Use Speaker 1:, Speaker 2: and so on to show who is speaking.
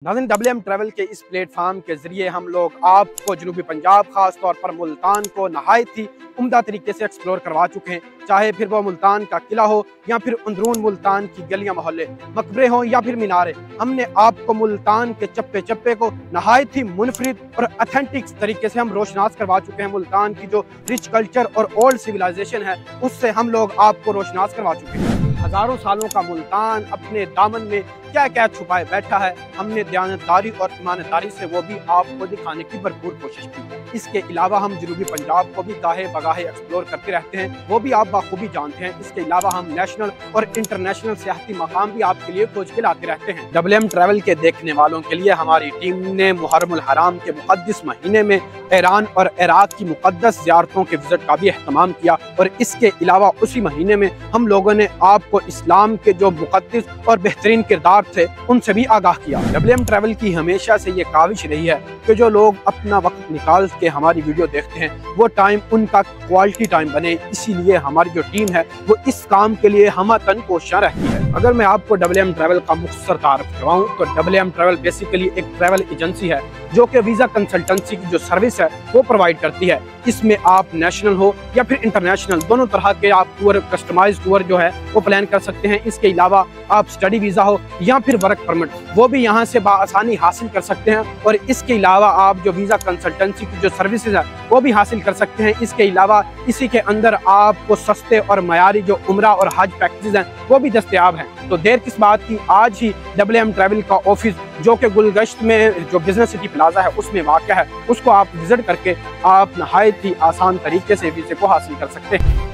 Speaker 1: नाज़रीन, WM travel के इस प्लेटफार्म के ज़रिए हम लोग आपको जनूबी पंजाब ख़ास तौर पर मुल्तान को नहायत ही उम्दा तरीके से एक्सप्लोर करवा चुके हैं। चाहे फिर वो मुल्तान का किला हो या फिर अंदरून मुल्तान की गलियां मोहल्ले, मकबरे हों या फिर मीनारे, हमने आपको मुल्तान के चप्पे चप्पे को नहायत ही मुनफरिद और अथेंटिक तरीके से हम रोशनास करवा चुके हैं। मुल्तान की जो रिच कल्चर और ओल्ड सिविलाइजेशन है उससे हम लोग आपको रोशनास करवा चुके हैं। हजारों सालों का मुल्तान अपने दामन में क्या क्या छुपाए बैठा है, हमने दयानतदारी और ईमानदारी से वो भी आपको दिखाने की भरपूर कोशिश की। इसके अलावा हम जनूबी पंजाब को भी गाहे बगाहे एक्सप्लोर करते रहते हैं, वो भी आप बाखूबी जानते हैं। इसके अलावा हम नेशनल और इंटरनेशनल सियाहती मकाम भी आपके लिए खोज के लाते रहते हैं। WM ट्रैवल के देखने वालों के लिए हमारी टीम ने मुहर्रमुल हराम के मुक़द्दस महीने में ईरान और इराक की मुक़द्दस ज़ियारतों के विजिट का भी एहतमाम किया और इसके अलावा उसी महीने में हम लोगों ने आपको इस्लाम के जो मुक़द्दस और बेहतरीन किरदार थे उनसे भी आगाह किया। WM ट्रैवल की हमेशा से ये काविश रही है कि जो लोग अपना वक्त निकाल के हमारी वीडियो देखते हैं वो टाइम उनका क्वालिटी टाइम बने, इसीलिए हमारी जो टीम है वो इस काम के लिए हमतन कोशियां रहती है। अगर मैं आपको WM ट्रैवल का मुख्तसर तारुफ करवाऊं तो WM ट्रैवल बेसिकली एक ट्रैवल एजेंसी है जो कि वीज़ा कंसल्टेंसी की जो सर्विस है वो प्रोवाइड करती है। इसमें आप नेशनल हो या फिर इंटरनेशनल दोनों तरह के आप टूर, कस्टमाइज्ड टूर जो है वो प्लान कर सकते हैं। इसके अलावा आप स्टडी वीज़ा हो या फिर वर्क परमिट वो भी यहाँ से बाआसानी हासिल कर सकते हैं और इसके अलावा आप जो वीज़ा कंसल्टेंसी की जो सर्विसेज है वो भी हासिल कर सकते हैं। इसके अलावा इसी के अंदर आपको सस्ते और मयारी जो उम्रा और हज पैकेजेस हैं वो भी दस्तयाब हैं। तो देर किस बात की, आज ही WM ट्रैवल का ऑफिस जो कि गुलगश्त में जो बिजनेस सिटी प्लाजा है उसमें वाक़या है उसको आप विजिट करके आप नहायत ही आसान तरीके से वीज़े को हासिल कर सकते हैं।